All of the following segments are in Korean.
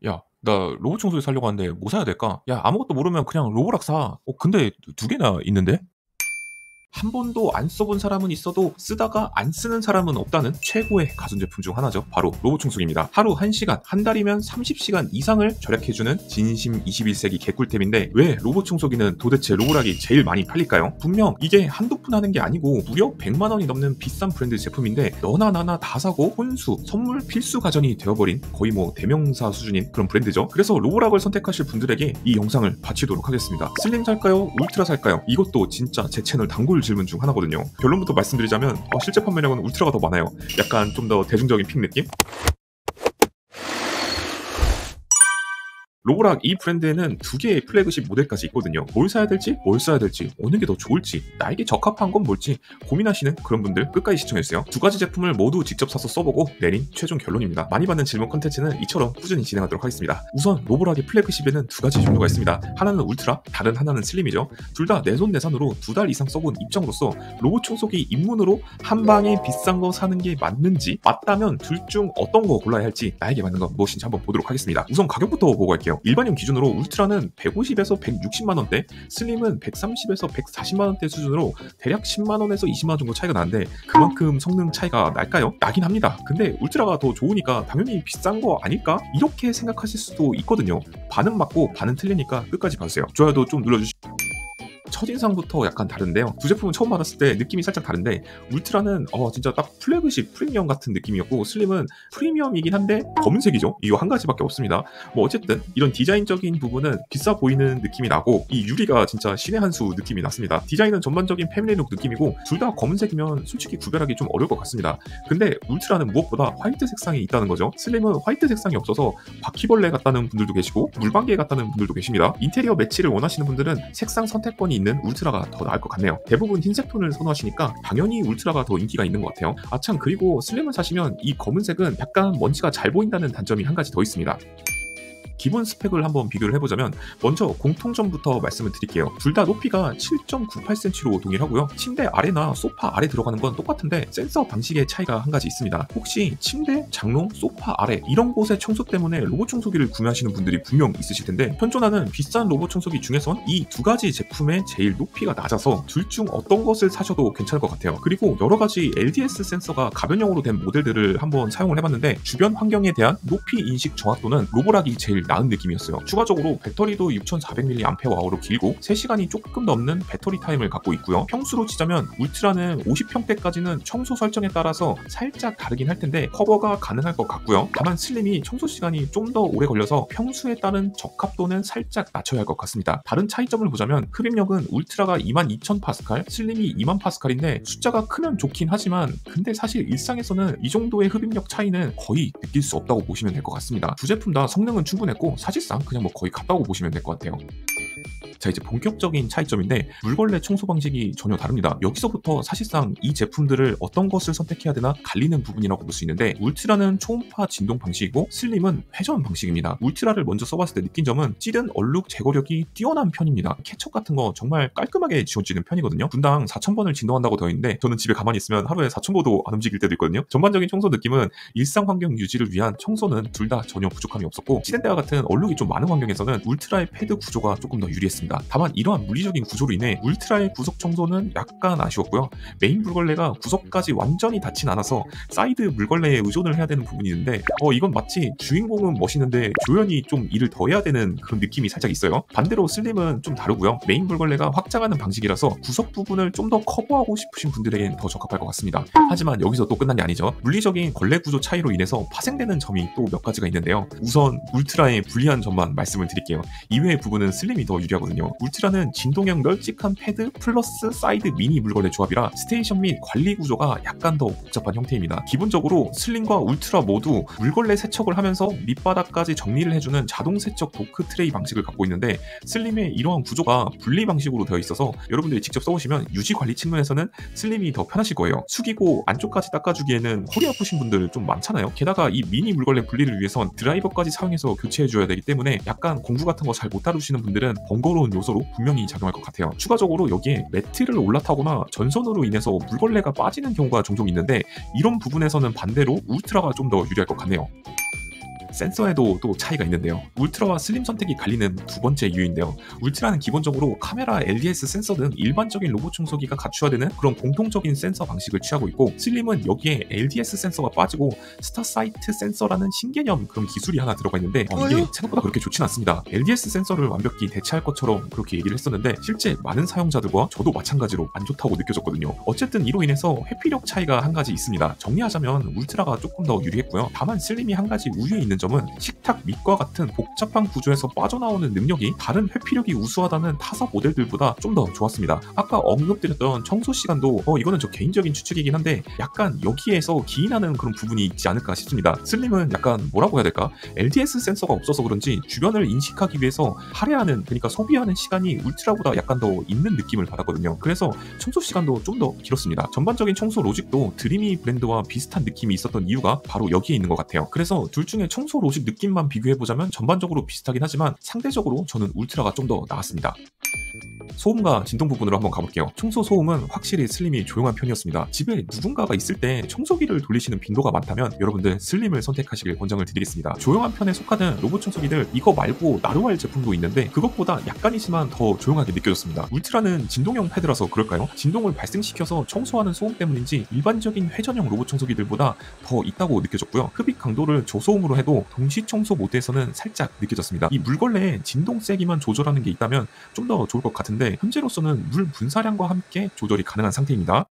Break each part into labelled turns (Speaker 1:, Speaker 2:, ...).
Speaker 1: 야, 나 로봇 청소기 사려고 하는데 뭐 사야 될까? 야, 아무것도 모르면 그냥 로보락 사. 근데 두 개나 있는데? 한 번도 안 써본 사람은 있어도 쓰다가 안 쓰는 사람은 없다는 최고의 가전제품 중 하나죠. 바로 로봇 청소기입니다. 하루 1시간, 한 달이면 30시간 이상을 절약해주는 진심 21세기 개꿀템인데 왜 로봇 청소기는 도대체 로보락이 제일 많이 팔릴까요? 분명 이게 한두 푼 하는 게 아니고 무려 100만 원이 넘는 비싼 브랜드 제품인데 너나 나나 다 사고 혼수, 선물 필수 가전이 되어버린 거의 뭐 대명사 수준인 그런 브랜드죠. 그래서 로보락을 선택하실 분들에게 이 영상을 바치도록 하겠습니다. 슬림 살까요? 울트라 살까요? 이것도 진짜 제 채널 단골 질문 중 하나거든요. 결론부터 말씀드리자면 실제 판매량은 울트라가 더 많아요. 약간 좀 더 대중적인 픽 느낌? 로보락 이 브랜드에는 두 개의 플래그십 모델까지 있거든요. 뭘 사야 될지, 뭘 써야 될지, 어느 게 더 좋을지, 나에게 적합한 건 뭘지 고민하시는 그런 분들 끝까지 시청해주세요. 두 가지 제품을 모두 직접 사서 써보고 내린 최종 결론입니다. 많이 받는 질문 컨텐츠는 이처럼 꾸준히 진행하도록 하겠습니다. 우선 로보락의 플래그십에는 두 가지 종류가 있습니다. 하나는 울트라, 다른 하나는 슬림이죠. 둘 다 내손내산으로 2달 이상 써본 입장으로서 로봇 청소기 입문으로 한 방에 비싼 거 사는 게 맞는지, 맞다면 둘 중 어떤 거 골라야 할지, 나에게 맞는 건 무엇인지 한번 보도록 하겠습니다. 우선 가격부터 보고 갈게요. 일반형 기준으로 울트라는 150에서 160만원대, 슬림은 130에서 140만원대 수준으로 대략 10만원에서 20만원 정도 차이가 나는데 그만큼 성능 차이가 날까요? 나긴 합니다. 근데 울트라가 더 좋으니까 당연히 비싼 거 아닐까? 이렇게 생각하실 수도 있거든요. 반은 맞고 반은 틀리니까 끝까지 봐주세요. 좋아요도 좀 눌러주시고. 첫인상부터 약간 다른데요. 두 제품은 처음 받았을 때 느낌이 살짝 다른데 울트라는 진짜 딱 플래그십 프리미엄 같은 느낌이었고 슬림은 프리미엄이긴 한데 검은색이죠. 이거 한 가지밖에 없습니다. 뭐 어쨌든 이런 디자인적인 부분은 비싸 보이는 느낌이 나고 이 유리가 진짜 신의 한 수 느낌이 났습니다. 디자인은 전반적인 패밀리룩 느낌이고 둘 다 검은색이면 솔직히 구별하기 좀 어려울 것 같습니다. 근데 울트라는 무엇보다 화이트 색상이 있다는 거죠. 슬림은 화이트 색상이 없어서 바퀴벌레 같다는 분들도 계시고 물방개 같다는 분들도 계십니다. 인테리어 매치를 원하시는 분들은 색상 선택권이 있는 울트라가 더 나을 것 같네요. 대부분 흰색 톤을 선호하시니까 당연히 울트라가 더 인기가 있는 것 같아요. 참 그리고 슬림을 사시면 이 검은색은 약간 먼지가 잘 보인다는 단점이 한 가지 더 있습니다. 기본 스펙을 한번 비교를 해보자면 먼저 공통점부터 말씀을 드릴게요. 둘 다 높이가 7.98cm로 동일하고요. 침대 아래나 소파 아래 들어가는 건 똑같은데 센서 방식의 차이가 한 가지 있습니다. 혹시 침대, 장롱, 소파 아래 이런 곳의 청소 때문에 로봇 청소기를 구매하시는 분들이 분명 있으실 텐데 현존하는 비싼 로봇 청소기 중에선 이 두 가지 제품의 제일 높이가 낮아서 둘 중 어떤 것을 사셔도 괜찮을 것 같아요. 그리고 여러 가지 LDS 센서가 가변형으로 된 모델들을 한번 사용을 해봤는데 주변 환경에 대한 높이 인식 정확도는 로보락이 제일 나은 느낌이었어요. 추가적으로 배터리도 6400mAh로 길고 3시간이 조금 넘는 배터리 타임을 갖고 있고요. 평수로 치자면 울트라는 50평대까지는 청소 설정에 따라서 살짝 다르긴 할 텐데 커버가 가능할 것 같고요. 다만 슬림이 청소 시간이 좀 더 오래 걸려서 평수에 따른 적합도는 살짝 낮춰야 할 것 같습니다. 다른 차이점을 보자면 흡입력은 울트라가 22000파스칼, 슬림이 20000파스칼인데 숫자가 크면 좋긴 하지만 근데 사실 일상에서는 이 정도의 흡입력 차이는 거의 느낄 수 없다고 보시면 될 것 같습니다. 두 제품 다 성능은 충분했고 사실상 그냥 뭐 거의 같다고 보시면 될 것 같아요. 자, 이제 본격적인 차이점인데 물걸레 청소 방식이 전혀 다릅니다. 여기서부터 사실상 이 제품들을 어떤 것을 선택해야 되나 갈리는 부분이라고 볼 수 있는데 울트라는 초음파 진동 방식이고 슬림은 회전 방식입니다. 울트라를 먼저 써봤을 때 느낀 점은 찌든 얼룩 제거력이 뛰어난 편입니다. 케첩 같은 거 정말 깔끔하게 지워지는 편이거든요. 분당 4000번을 진동한다고 되어 있는데 저는 집에 가만히 있으면 하루에 4000보도 안 움직일 때도 있거든요. 전반적인 청소 느낌은 일상 환경 유지를 위한 청소는 둘 다 전혀 부족함이 없었고 찌든 때와 같은 얼룩이 좀 많은 환경에서는 울트라의 패드 구조가 조금 더 유리했습니다. 다만 이러한 물리적인 구조로 인해 울트라의 구석 청소는 약간 아쉬웠고요. 메인 물걸레가 구석까지 완전히 닿진 않아서 사이드 물걸레에 의존을 해야 되는 부분이 있는데 이건 마치 주인공은 멋있는데 조연이 좀 일을 더 해야 되는 그런 느낌이 살짝 있어요. 반대로 슬림은 좀 다르고요. 메인 물걸레가 확장하는 방식이라서 구석 부분을 좀 더 커버하고 싶으신 분들에겐 더 적합할 것 같습니다. 하지만 여기서 또 끝난 게 아니죠. 물리적인 걸레 구조 차이로 인해서 파생되는 점이 또 몇 가지가 있는데요. 우선 울트라의 불리한 점만 말씀을 드릴게요. 이외의 부분은 슬림이 더 유리하거든요. 울트라는 진동형 널찍한 패드 플러스 사이드 미니 물걸레 조합이라 스테이션 및 관리 구조가 약간 더 복잡한 형태입니다. 기본적으로 슬림과 울트라 모두 물걸레 세척을 하면서 밑바닥까지 정리를 해주는 자동 세척 도크 트레이 방식을 갖고 있는데 슬림의 이러한 구조가 분리 방식으로 되어 있어서 여러분들이 직접 써보시면 유지 관리 측면에서는 슬림이 더 편하실 거예요. 숙이고 안쪽까지 닦아주기에는 허리 아프신 분들 좀 많잖아요. 게다가 이 미니 물걸레 분리를 위해선 드라이버까지 사용해서 교체해줘야 되기 때문에 약간 공구 같은 거 잘 못 다루시는 분들은 번거로운 요소로 분명히 작용할 것 같아요. 추가적으로 여기에 매트를 올라타거나 전선으로 인해서 물걸레가 빠지는 경우가 종종 있는데 이런 부분에서는 반대로 울트라가 좀 더 유리할 것 같네요. 센서에도 또 차이가 있는데요. 울트라와 슬림 선택이 갈리는 두 번째 이유인데요. 울트라는 기본적으로 카메라, LDS 센서 등 일반적인 로봇 청소기가 갖춰야 되는 그런 공통적인 센서 방식을 취하고 있고, 슬림은 여기에 LDS 센서가 빠지고 스타사이트 센서라는 신개념 그런 기술이 하나 들어가 있는데 이게 생각보다 그렇게 좋진 않습니다. LDS 센서를 완벽히 대체할 것처럼 그렇게 얘기를 했었는데 실제 많은 사용자들과 저도 마찬가지로 안 좋다고 느껴졌거든요. 어쨌든 이로 인해서 회피력 차이가 한 가지 있습니다. 정리하자면 울트라가 조금 더 유리했고요. 다만 슬림이 한 가지 우위에 있는 점은 식탁 밑과 같은 복잡한 구조에서 빠져나오는 능력이 다른 회피력이 우수하다는 타사 모델들보다 좀 더 좋았습니다. 아까 언급드렸던 청소 시간도 이거는 저 개인적인 추측이긴 한데 약간 여기에서 기인하는 그런 부분이 있지 않을까 싶습니다. 슬림은 약간 뭐라고 해야 될까? LDS 센서가 없어서 그런지 주변을 인식하기 위해서 할애하는, 그러니까 소비하는 시간이 울트라보다 약간 더 있는 느낌을 받았거든요. 그래서 청소 시간도 좀 더 길었습니다. 전반적인 청소 로직도 드리미 브랜드와 비슷한 느낌이 있었던 이유가 바로 여기에 있는 것 같아요. 그래서 둘 중에 청소 로직 느낌만 비교해보자면 전반적으로 비슷하긴 하지만 상대적으로 저는 울트라가 좀 더 나았습니다. 소음과 진동 부분으로 한번 가볼게요. 청소 소음은 확실히 슬림이 조용한 편이었습니다. 집에 누군가가 있을 때 청소기를 돌리시는 빈도가 많다면 여러분들 슬림을 선택하시길 권장을 드리겠습니다. 조용한 편에 속하는 로봇 청소기들 이거 말고 나루알 제품도 있는데 그것보다 약간이지만 더 조용하게 느껴졌습니다. 울트라는 진동형 패드라서 그럴까요? 진동을 발생시켜서 청소하는 소음 때문인지 일반적인 회전형 로봇 청소기들보다 더 있다고 느껴졌고요. 흡입 강도를 저소음으로 해도 동시 청소 모드에서는 살짝 느껴졌습니다. 이 물걸레에 진동 세기만 조절하는 게 있다면 좀 더 좋을 것 같은데 현재로서는 물 분사량과 함께 조절이 가능한 상태입니다.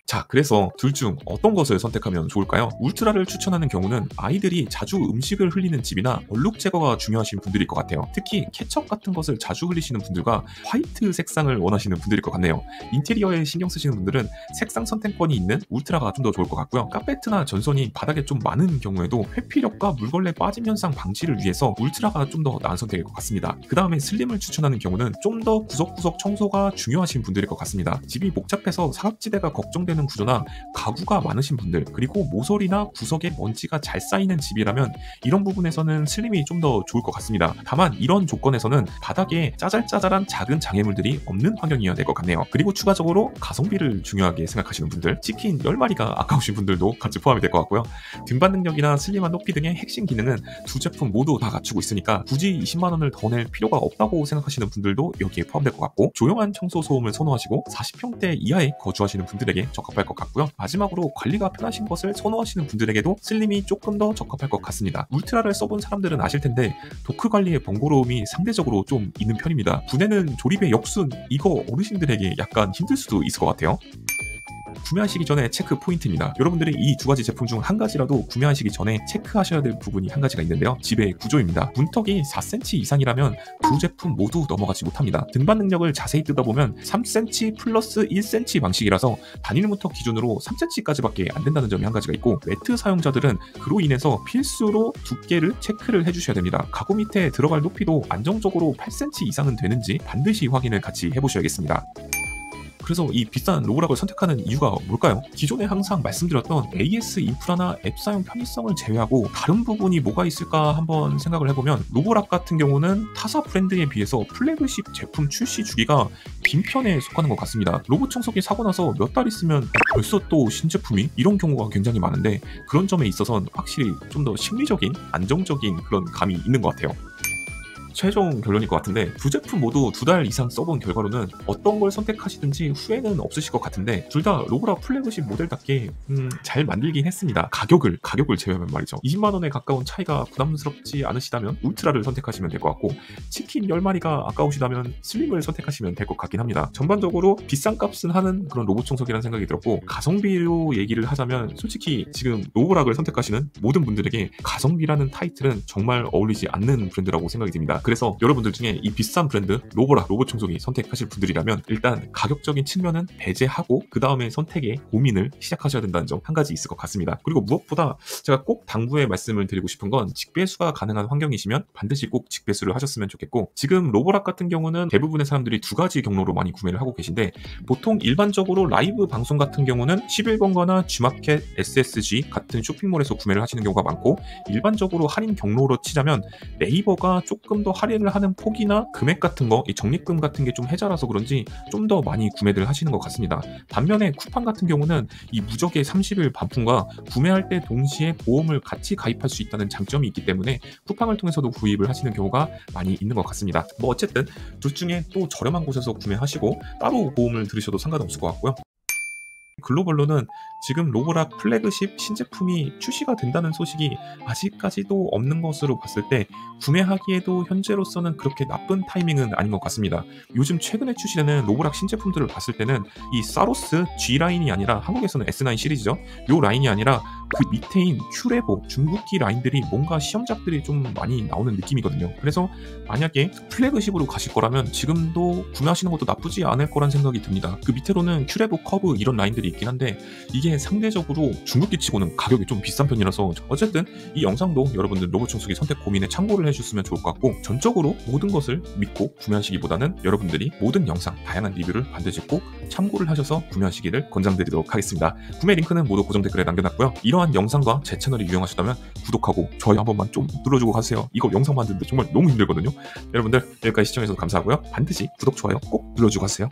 Speaker 1: 자, 그래서 둘 중 어떤 것을 선택하면 좋을까요? 울트라를 추천하는 경우는 아이들이 자주 음식을 흘리는 집이나 얼룩 제거가 중요하신 분들일 것 같아요. 특히 케첩 같은 것을 자주 흘리시는 분들과 화이트 색상을 원하시는 분들일 것 같네요. 인테리어에 신경 쓰시는 분들은 색상 선택권이 있는 울트라가 좀 더 좋을 것 같고요. 카페트나 전선이 바닥에 좀 많은 경우에도 회피력과 물걸레 빠짐 현상 방지를 위해서 울트라가 좀 더 나은 선택일 것 같습니다. 그 다음에 슬림을 추천하는 경우는 좀 더 구석구석 청소가 중요하신 분들일 것 같습니다. 집이 복잡해서 사각지대가 걱정되는 구조나 가구가 많으신 분들, 그리고 모서리나 구석에 먼지가 잘 쌓이는 집이라면 이런 부분에서는 슬림이 좀 더 좋을 것 같습니다. 다만 이런 조건에서는 바닥에 짜잘짜잘한 작은 장애물들이 없는 환경이어야 될 것 같네요. 그리고 추가적으로 가성비를 중요하게 생각하시는 분들, 치킨 10마리가 아까우신 분들도 같이 포함이 될 것 같고요. 등반 능력이나 슬림한 높이 등의 핵심 기능은 두 제품 모두 다 갖추고 있으니까 굳이 20만원을 더 낼 필요가 없다고 생각하시는 분들도 여기에 포함될 것 같고, 조용한 청소 소음을 선호하시고 40평대 이하에 거주하시는 분들에게 적합할 것 같고요. 마지막으로 관리가 편하신 것을 선호하시는 분들에게도 슬림이 조금 더 적합할 것 같습니다. 울트라를 써본 사람들은 아실 텐데 도크 관리의 번거로움이 상대적으로 좀 있는 편입니다. 분해는 조립의 역순, 이거 어르신들에게 약간 힘들 수도 있을 것 같아요. 구매하시기 전에 체크 포인트입니다. 여러분들이 이 두 가지 제품 중 한 가지라도 구매하시기 전에 체크하셔야 될 부분이 한 가지가 있는데요. 집의 구조입니다. 문턱이 4cm 이상이라면 두 제품 모두 넘어가지 못합니다. 등반 능력을 자세히 뜯어보면 3cm 플러스 1cm 방식이라서 단일 문턱 기준으로 3cm까지밖에 안 된다는 점이 한 가지가 있고, 매트 사용자들은 그로 인해서 필수로 두께를 체크를 해주셔야 됩니다. 가구 밑에 들어갈 높이도 안정적으로 8cm 이상은 되는지 반드시 확인을 같이 해보셔야겠습니다. 그래서 이 비싼 로보락을 선택하는 이유가 뭘까요? 기존에 항상 말씀드렸던 AS 인프라나 앱 사용 편의성을 제외하고 다른 부분이 뭐가 있을까 한번 생각을 해보면, 로보락 같은 경우는 타사 브랜드에 비해서 플래그십 제품 출시 주기가 빈편에 속하는 것 같습니다. 로봇 청소기 사고 나서 몇 달 있으면 벌써 또 신제품이, 이런 경우가 굉장히 많은데 그런 점에 있어서는 확실히 좀 더 심리적인 안정적인 그런 감이 있는 것 같아요. 최종 결론일 것 같은데, 두 제품 모두 2달 이상 써본 결과로는 어떤 걸 선택하시든지 후회는 없으실 것 같은데 둘 다 로보락 플래그십 모델답게 잘 만들긴 했습니다. 가격을 제외하면 말이죠. 20만원에 가까운 차이가 부담스럽지 않으시다면 울트라를 선택하시면 될 것 같고, 치킨 10마리가 아까우시다면 슬림을 선택하시면 될 것 같긴 합니다. 전반적으로 비싼 값은 하는 그런 로봇 청소기라는 생각이 들었고, 가성비로 얘기를 하자면 솔직히 지금 로보락을 선택하시는 모든 분들에게 가성비라는 타이틀은 정말 어울리지 않는 브랜드라고 생각이 듭니다. 그래서 여러분들 중에 이 비싼 브랜드 로보락 로봇 청소기 선택하실 분들이라면 일단 가격적인 측면은 배제하고 그 다음에 선택에 고민을 시작하셔야 된다는 점 한 가지 있을 것 같습니다. 그리고 무엇보다 제가 꼭 당부의 말씀을 드리고 싶은 건, 직배수가 가능한 환경이시면 반드시 꼭 직배수를 하셨으면 좋겠고, 지금 로보락 같은 경우는 대부분의 사람들이 두 가지 경로로 많이 구매를 하고 계신데, 보통 일반적으로 라이브 방송 같은 경우는 11번가나 G마켓, SSG 같은 쇼핑몰에서 구매를 하시는 경우가 많고, 일반적으로 할인 경로로 치자면 네이버가 조금 더 할인을 하는 폭이나 금액 같은 거, 이 적립금 같은 게 좀 혜자라서 그런지 좀 더 많이 구매를 하시는 것 같습니다. 반면에 쿠팡 같은 경우는 이 무적의 30일 반품과 구매할 때 동시에 보험을 같이 가입할 수 있다는 장점이 있기 때문에 쿠팡을 통해서도 구입을 하시는 경우가 많이 있는 것 같습니다. 뭐 어쨌든 둘 중에 또 저렴한 곳에서 구매하시고 따로 보험을 들으셔도 상관없을 것 같고요. 글로벌로는 지금 로보락 플래그십 신제품이 출시가 된다는 소식이 아직까지도 없는 것으로 봤을 때 구매하기에도 현재로서는 그렇게 나쁜 타이밍은 아닌 것 같습니다. 요즘 최근에 출시되는 로보락 신제품들을 봤을 때는 이 사로스 G 라인이 아니라, 한국에서는 S9 시리즈죠. 요 라인이 아니라 그 밑에인 큐레보 중국기 라인들이 뭔가 시험작들이 좀 많이 나오는 느낌이거든요. 그래서 만약에 플래그십으로 가실 거라면 지금도 구매하시는 것도 나쁘지 않을 거란 생각이 듭니다. 그 밑으로는 큐레보 커브 이런 라인들이 있긴 한데 이게 상대적으로 중국기 치고는 가격이 좀 비싼 편이라서, 어쨌든 이 영상도 여러분들 로봇 청소기 선택 고민에 참고를 해주셨으면 좋을 것 같고, 전적으로 모든 것을 믿고 구매하시기보다는 여러분들이 모든 영상, 다양한 리뷰를 반드시 꼭 참고를 하셔서 구매하시기를 권장드리도록 하겠습니다. 구매 링크는 모두 고정 댓글에 남겨놨고요. 이러한 영상과 제 채널이 유용하시다면 구독하고 좋아요 한 번만 좀 눌러주고 가세요. 이거 영상 만드는데 정말 너무 힘들거든요. 여러분들 여기까지 시청해주셔서 감사하고요. 반드시 구독, 좋아요 꼭 눌러주고 가세요.